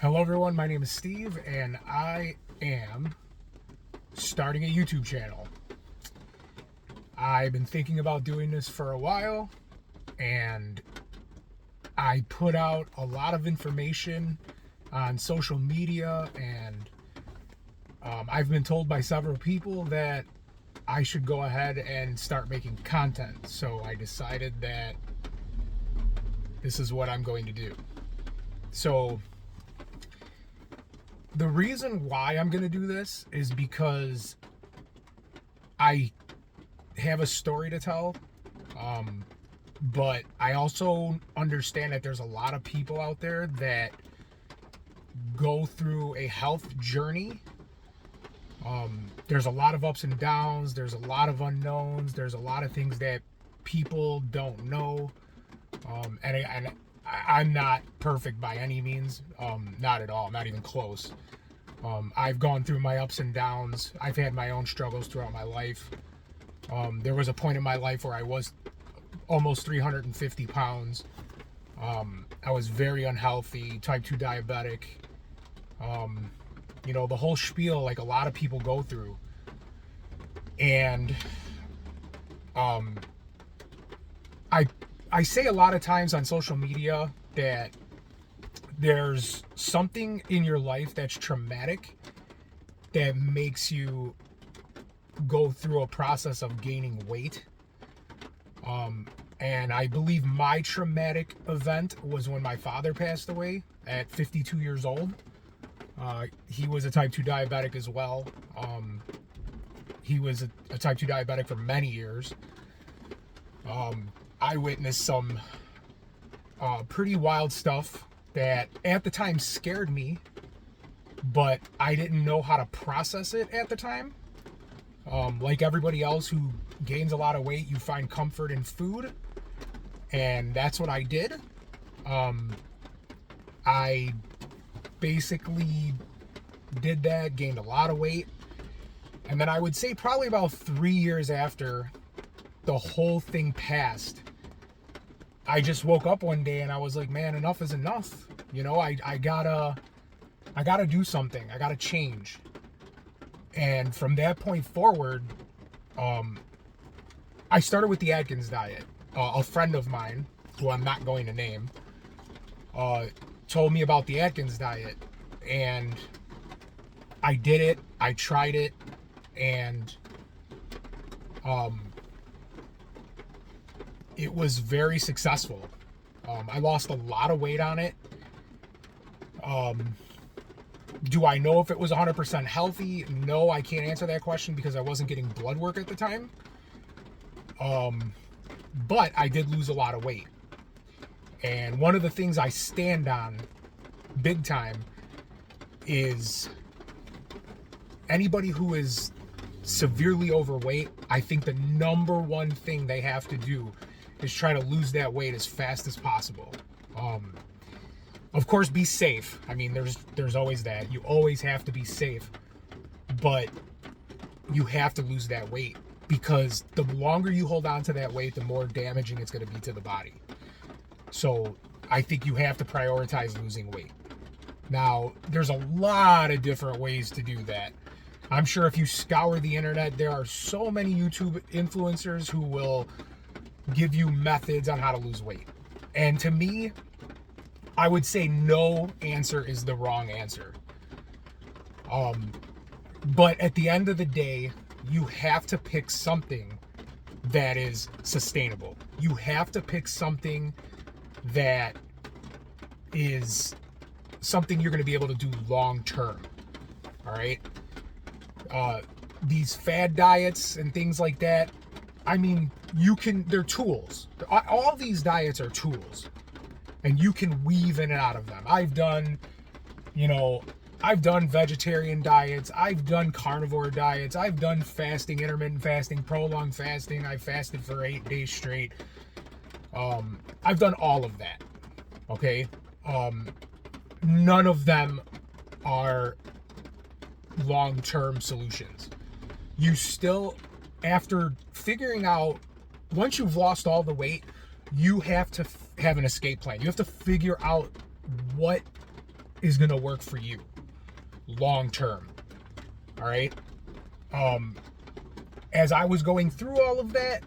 Hello, everyone. My name is Steve, and I am starting a YouTube channel. I've been thinking about doing this for a while, and I put out a lot of information on social media, and I've been told by several people that I should go ahead and start making content. So I decided that this is what I'm going to do. So the reason why I'm going to do this is because I have a story to tell. But I also understand that there's a lot of people out there that go through a health journey. There's a lot of ups and downs. There's a lot of unknowns. There's a lot of things that people don't know. And I'm not perfect by any means. Not at all. Not even close. I've gone through my ups and downs. I've had my own struggles throughout my life. There was a point in my life where I was almost 350 pounds. I was very unhealthy, type 2 diabetic. The whole spiel like a lot of people go through. And I say a lot of times on social media that there's something in your life that's traumatic that makes you go through a process of gaining weight. And I believe my traumatic event was when my father passed away at 52 years old. He was a type 2 diabetic as well. He was a type 2 diabetic for many years. I witnessed some pretty wild stuff that at the time scared me, but I didn't know how to process it at the time. Like everybody else who gains a lot of weight, you find comfort in food, and that's what I did. I basically did that, gained a lot of weight, and then I would say probably about 3 years after the whole thing passed, I just woke up one day and I was like, man, enough is enough. I gotta do something. I gotta change. And from that point forward, I started with the Atkins diet. A friend of mine, who I'm not going to name, told me about the Atkins diet. And I did it. I tried it. And it was very successful. I lost a lot of weight on it. Do I know if it was 100% healthy? No, I can't answer that question because I wasn't getting blood work at the time. But I did lose a lot of weight. And one of the things I stand on big time is anybody who is severely overweight, I think the number one thing they have to do is try to lose that weight as fast as possible. Of course, be safe. I mean, there's always that. You always have to be safe. But you have to lose that weight because the longer you hold on to that weight, the more damaging it's going to be to the body. So I think you have to prioritize losing weight. Now, there's a lot of different ways to do that. I'm sure if you scour the internet, there are so many YouTube influencers who will give you methods on how to lose weight. And to me, I would say no answer is the wrong answer. But at the end of the day, you have to pick something that is sustainable. You have to pick something that is something you're going to be able to do long term. All right? These fad diets and things like that, I mean, they're tools. All these diets are tools. And you can weave in and out of them. I've done vegetarian diets. I've done carnivore diets. I've done fasting, intermittent fasting, prolonged fasting. I fasted for 8 days straight. I've done all of that. Okay? None of them are long-term solutions. You still, after figuring out, once you've lost all the weight, you have to have an escape plan. You have to figure out what is going to work for you long term. All right. As I was going through all of that,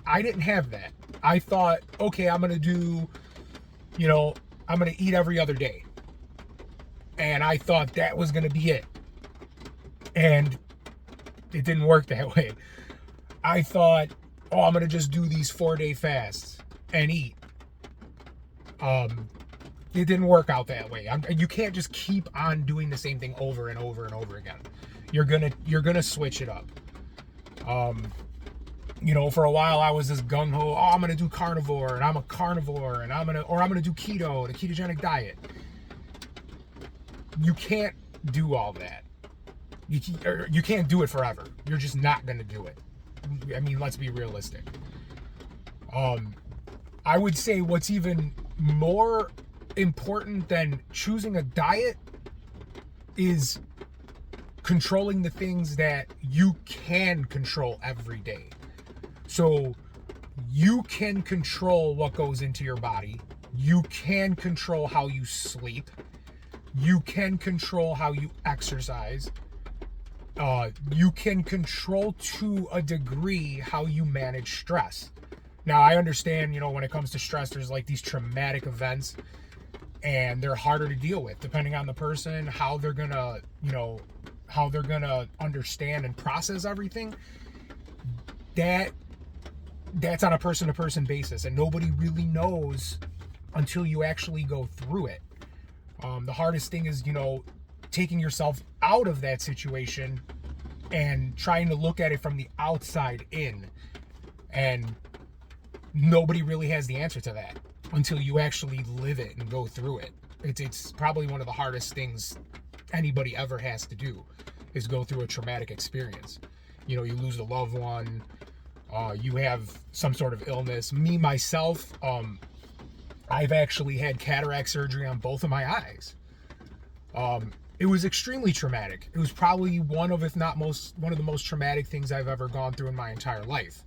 I didn't have that. I thought, okay, I'm going to do, I'm going to eat every other day. And I thought that was going to be it. And it didn't work that way. I thought, I'm going to just do these 4-day fasts and eat. It didn't work out that way. You can't just keep on doing the same thing over and over and over again. You're gonna switch it up. For a while I was this gung ho. I'm gonna do carnivore, and I'm a carnivore, and I'm gonna do keto, the ketogenic diet. You can't do all that. You can't do it forever. You're just not gonna do it. I mean, let's be realistic. I would say what's even more important than choosing a diet is controlling the things that you can control every day. So you can control what goes into your body. You can control how you sleep. You can control how you exercise. You can control to a degree how you manage stress. Now, I understand, when it comes to stress, there's like these traumatic events, and they're harder to deal with depending on the person, how they're gonna understand and process everything. That's on a person-to-person basis, and nobody really knows until you actually go through it. The hardest thing is, taking yourself out of that situation and trying to look at it from the outside in. And nobody really has the answer to that until you actually live it and go through it. It's probably one of the hardest things anybody ever has to do, is go through a traumatic experience. You lose a loved one, you have some sort of illness. Me, myself, I've actually had cataract surgery on both of my eyes. It was extremely traumatic. It was probably one of the most traumatic things I've ever gone through in my entire life.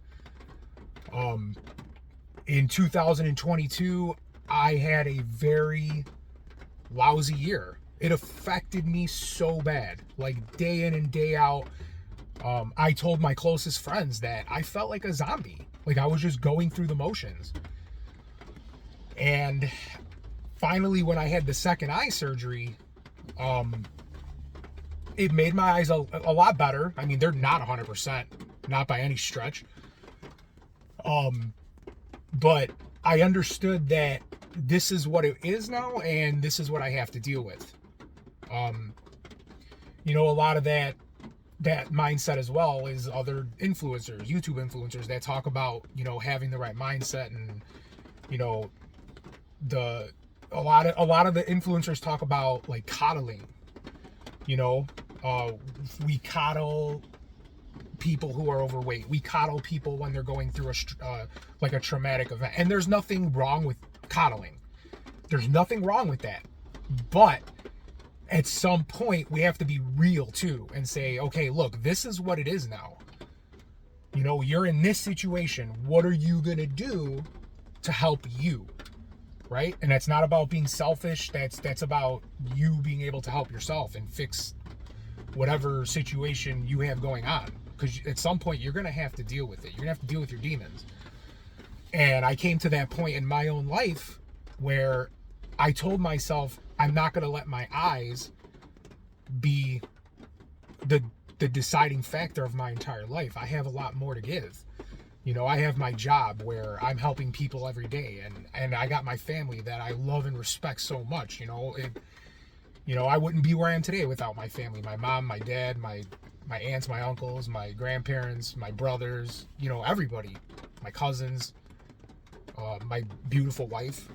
In 2022, I had a very lousy year. It affected me so bad, like day in and day out. I told my closest friends that I felt like a zombie. Like I was just going through the motions. And finally, when I had the second eye surgery, it made my eyes a lot better. I mean, they're not 100%, not by any stretch. But I understood that this is what it is now, and this is what I have to deal with. A lot of that mindset as well is other influencers, YouTube influencers that talk about, having the right mindset, and, a lot of the influencers talk about like coddling. We coddle people who are overweight. We coddle people when they're going through a traumatic event. And there's nothing wrong with coddling. There's nothing wrong with that. But at some point, we have to be real too and say, okay, look, this is what it is now. You're in this situation. What are you going to do to help you? Right? And that's not about being selfish. That's about you being able to help yourself and fix whatever situation you have going on. Because at some point, you're going to have to deal with it. You're going to have to deal with your demons. And I came to that point in my own life where I told myself, I'm not going to let my eyes be the deciding factor of my entire life. I have a lot more to give. I have my job where I'm helping people every day, and I got my family that I love and respect so much. I wouldn't be where I am today without my family, my mom, my dad, my aunts, my uncles, my grandparents, my brothers, everybody, my cousins, my beautiful wife,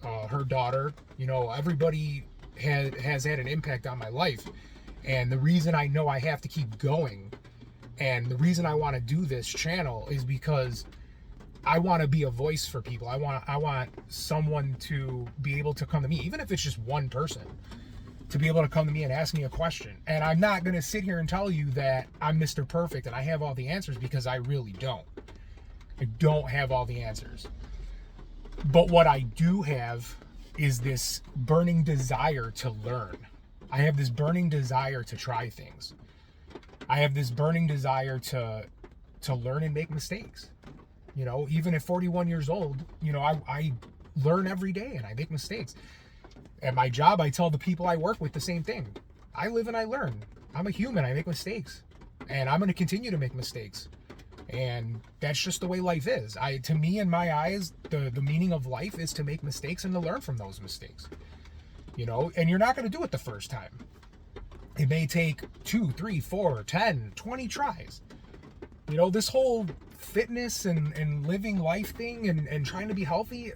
her daughter, everybody has had an impact on my life. And the reason I know I have to keep going, and the reason I want to do this channel, is because I want to be a voice for people. I want someone to be able to come to me, even if it's just one person, to be able to come to me and ask me a question. And I'm not going to sit here and tell you that I'm Mr. Perfect and I have all the answers, because I really don't. I don't have all the answers. But what I do have is this burning desire to learn. I have this burning desire to try things. I have this burning desire to learn and make mistakes. You know, even at 41 years old, you know, I learn every day and I make mistakes. At my job, I tell the people I work with the same thing. I live and I learn. I'm a human. I make mistakes. And I'm going to continue to make mistakes. And that's just the way life is. To me, in my eyes, the meaning of life is to make mistakes and to learn from those mistakes. You know, and you're not going to do it the first time. It may take 2, 3, 4, 10, 20 tries. You know, this whole fitness and living life thing and trying to be healthy,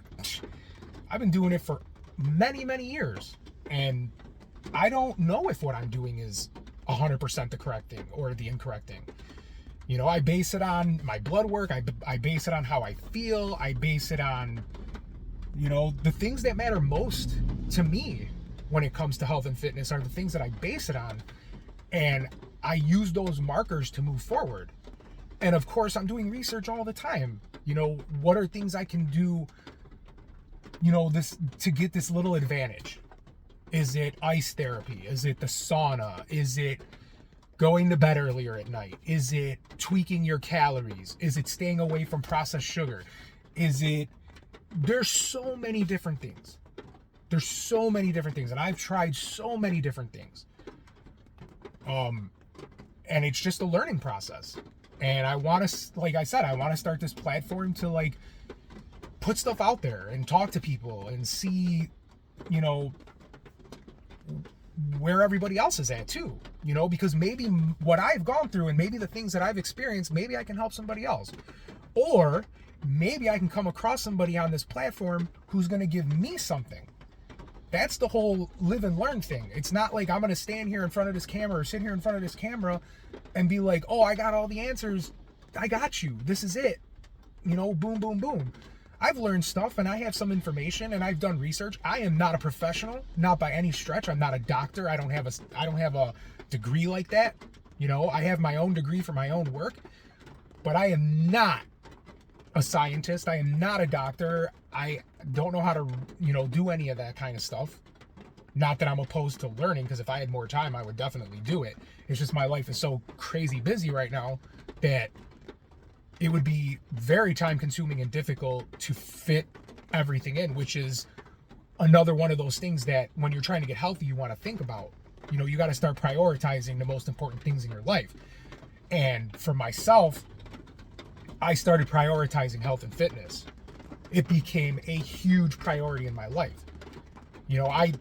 I've been doing it for many, many years. And I don't know if what I'm doing is 100% the correct thing or the incorrect thing. You know, I base it on my blood work. I base it on how I feel. I base it on, you know, the things that matter most to me when it comes to health and fitness are the things that I base it on. And I use those markers to move forward. And of course, I'm doing research all the time. You know, what are things I can do, you know, this to get this little advantage? Is it ice therapy? Is it the sauna? Is it going to bed earlier at night? Is it tweaking your calories? Is it staying away from processed sugar? There's so many different things. There's so many different things. And I've tried so many different things. And it's just a learning process. And I want to, like I said, I want to start this platform to like put stuff out there and talk to people and see, you know, where everybody else is at too, you know, because maybe what I've gone through and maybe the things that I've experienced, maybe I can help somebody else. Or maybe I can come across somebody on this platform who's going to give me something. That's the whole live and learn thing. It's not like I'm going to stand here in front of this camera or sit here in front of this camera and be like, oh, I got all the answers. I got you. This is it. You know, boom, boom, boom. I've learned stuff and I have some information and I've done research. I am not a professional, not by any stretch. I'm not a doctor. I don't have a degree like that. You know, I have my own degree for my own work, but I am not a scientist. I am not a doctor. I don't know how to, you know, do any of that kind of stuff. Not that I'm opposed to learning, because if I had more time, I would definitely do it. It's just my life is so crazy busy right now that it would be very time consuming and difficult to fit everything in, which is another one of those things that when you're trying to get healthy, you want to think about. You know, you got to start prioritizing the most important things in your life. And for myself, I started prioritizing health and fitness. It became a huge priority in my life. You know, I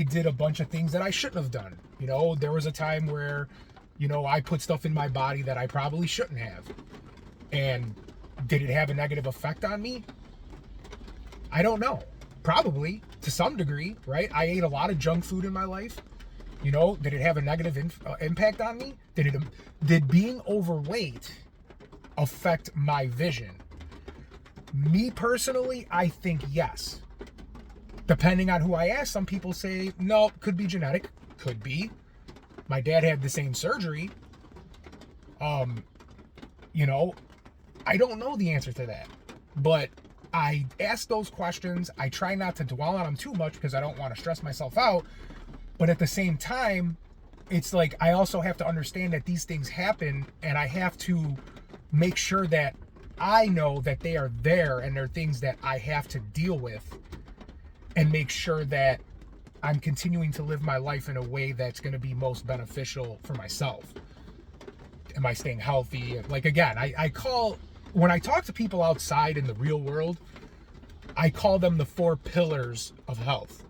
did a bunch of things that I shouldn't have done. You know, there was a time where, you know, I put stuff in my body that I probably shouldn't have. And did it have a negative effect on me? I don't know. Probably, to some degree, right? I ate a lot of junk food in my life. You know, did it have a negative impact on me? Did being overweight affect my vision? Me personally, I think yes. Depending on who I ask, some people say, no, could be genetic. Could be. My dad had the same surgery. You know, I don't know the answer to that. But I ask those questions. I try not to dwell on them too much because I don't want to stress myself out. But at the same time, it's like I also have to understand that these things happen, and I have to make sure that I know that they are there and they're things that I have to deal with, and make sure that I'm continuing to live my life in a way that's going to be most beneficial for myself. Am I staying healthy? Like, again, when I talk to people outside in the real world, I call them the 4 pillars of health.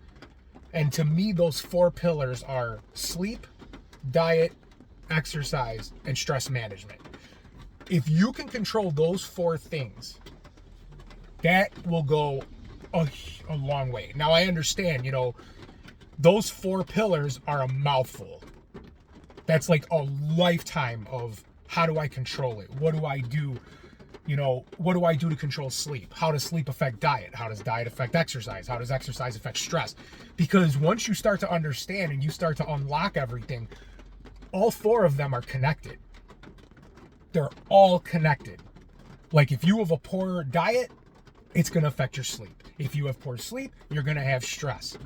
And to me, those 4 pillars are sleep, diet, exercise, and stress management. If you can control those 4 things, that will go a long way. Now, I understand, you know, those 4 pillars are a mouthful. That's like a lifetime of how do I control it? What do I do? You know, what do I do to control sleep? How does sleep affect diet? How does diet affect exercise? How does exercise affect stress? Because once you start to understand and you start to unlock everything, all 4 of them are connected. They're all connected. Like if you have a poor diet, it's going to affect your sleep. If you have poor sleep, you're going to have stress,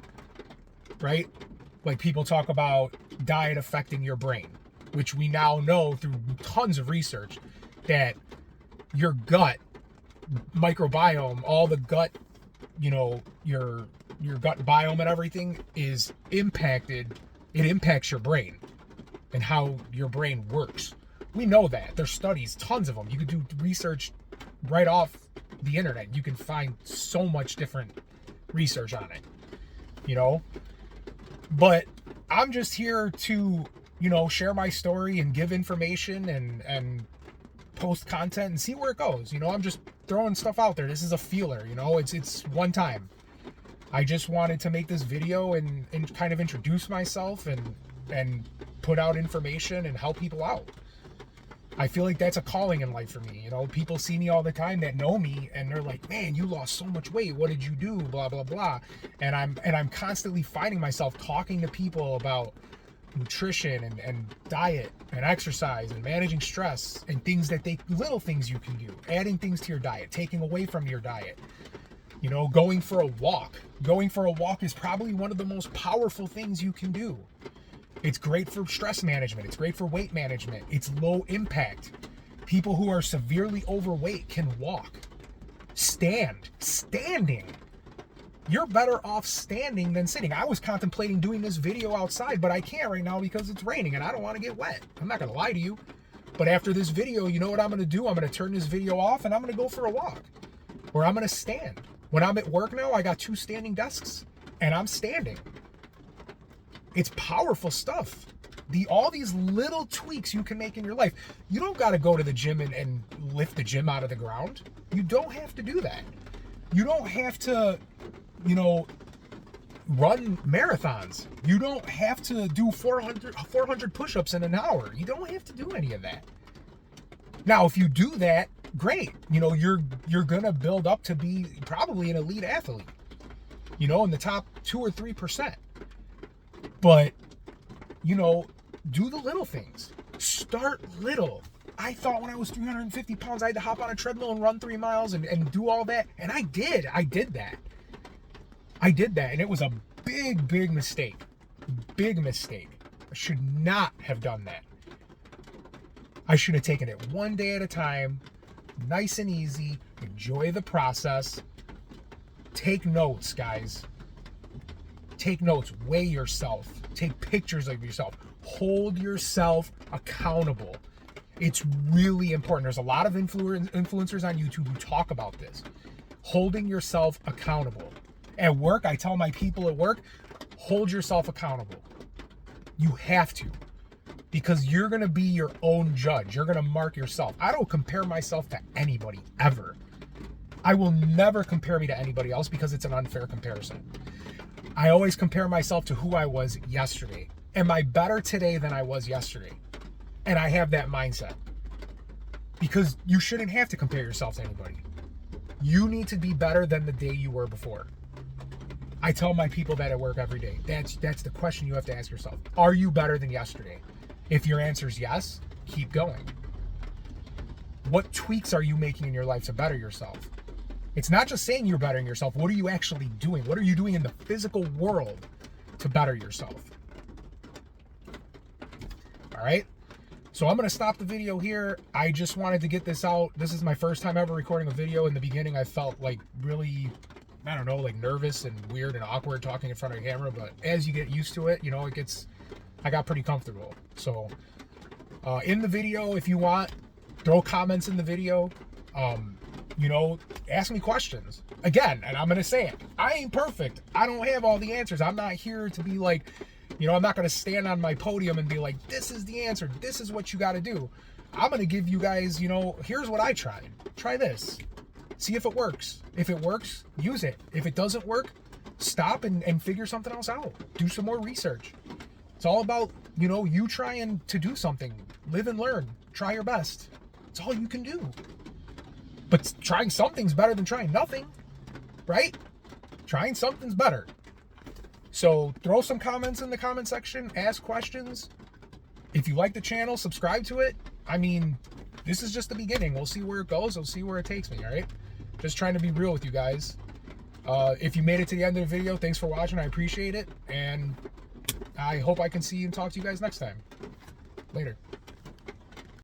right? Like people talk about diet affecting your brain, which we now know through tons of research that your gut microbiome, all the gut, your gut biome and everything is impacted. It impacts your brain and how your brain works. We know that. There's studies, tons of them. You could do research right off the internet. You can find so much different research on it, But I'm just here to, share my story and give information and post content and see where it goes. I'm just throwing stuff out there. This is a feeler, it's one time. I just wanted to make this video and kind of introduce myself and put out information and help people out. I feel like that's a calling in life for me. People see me all the time that know me and they're like, man, you lost so much weight. What did you do? Blah, blah, blah. And I'm constantly finding myself talking to people about nutrition and diet and exercise and managing stress and things little things you can do, adding things to your diet, taking away from your diet, going for a walk. Going for a walk is probably one of the most powerful things you can do. It's great for stress management. It's great for weight management. It's low impact. People who are severely overweight can walk. Standing. You're better off standing than sitting. I was contemplating doing this video outside, but I can't right now because it's raining and I don't want to get wet. I'm not going to lie to you. But after this video, you know what I'm going to do? I'm going to turn this video off and I'm going to go for a walk. Or I'm going to stand. When I'm at work now, I got 2 standing desks and I'm standing. It's powerful stuff. All these little tweaks you can make in your life. You don't got to go to the gym and lift the gym out of the ground. You don't have to do that. You don't have to, run marathons. You don't have to do 400 push-ups in an hour. You don't have to do any of that. Now, if you do that, great. You're going to build up to be probably an elite athlete, in the top 2 or 3%. But, do the little things. Start little. I thought when I was 350 pounds, I had to hop on a treadmill and run 3 miles and do all that. And I did. I did that. And it was a big, big mistake. Big mistake. I should not have done that. I should have taken it one day at a time, nice and easy, enjoy the process. Take notes, guys. Take notes, weigh yourself, take pictures of yourself, hold yourself accountable. It's really important. There's a lot of influencers on YouTube who talk about this. Holding yourself accountable. At work, I tell my people at work, hold yourself accountable. You have to. Because you're going to be your own judge. You're going to mark yourself. I don't compare myself to anybody, ever. I will never compare me to anybody else because it's an unfair comparison. I always compare myself to who I was yesterday. Am I better today than I was yesterday? And I have that mindset. Because you shouldn't have to compare yourself to anybody. You need to be better than the day you were before. I tell my people that at work every day. That's the question you have to ask yourself. Are you better than yesterday? If your answer is yes, keep going. What tweaks are you making in your life to better yourself? It's not just saying you're bettering yourself. What are you actually doing? What are you doing in the physical world to better yourself? All right. So I'm going to stop the video here. I just wanted to get this out. This is my first time ever recording a video. In the beginning, I felt like really, nervous and weird and awkward talking in front of a camera. But as you get used to it, I got pretty comfortable. So in the video, if you want, throw comments in the video. Ask me questions. Again, and I'm going to say it. I ain't perfect. I don't have all the answers. I'm not here to be like, I'm not going to stand on my podium and be like, this is the answer. This is what you got to do. I'm going to give you guys, here's what I tried. Try this. See if it works. If it works, use it. If it doesn't work, stop and figure something else out. Do some more research. It's all about, you trying to do something. Live and learn. Try your best. It's all you can do. But trying something's better than trying nothing, right? Trying something's better. So throw some comments in the comment section. Ask questions. If you like the channel, subscribe to it. This is just the beginning. We'll see where it goes. We'll see where it takes me, all right? Just trying to be real with you guys. If you made it to the end of the video, thanks for watching. I appreciate it. And I hope I can see you and talk to you guys next time. Later.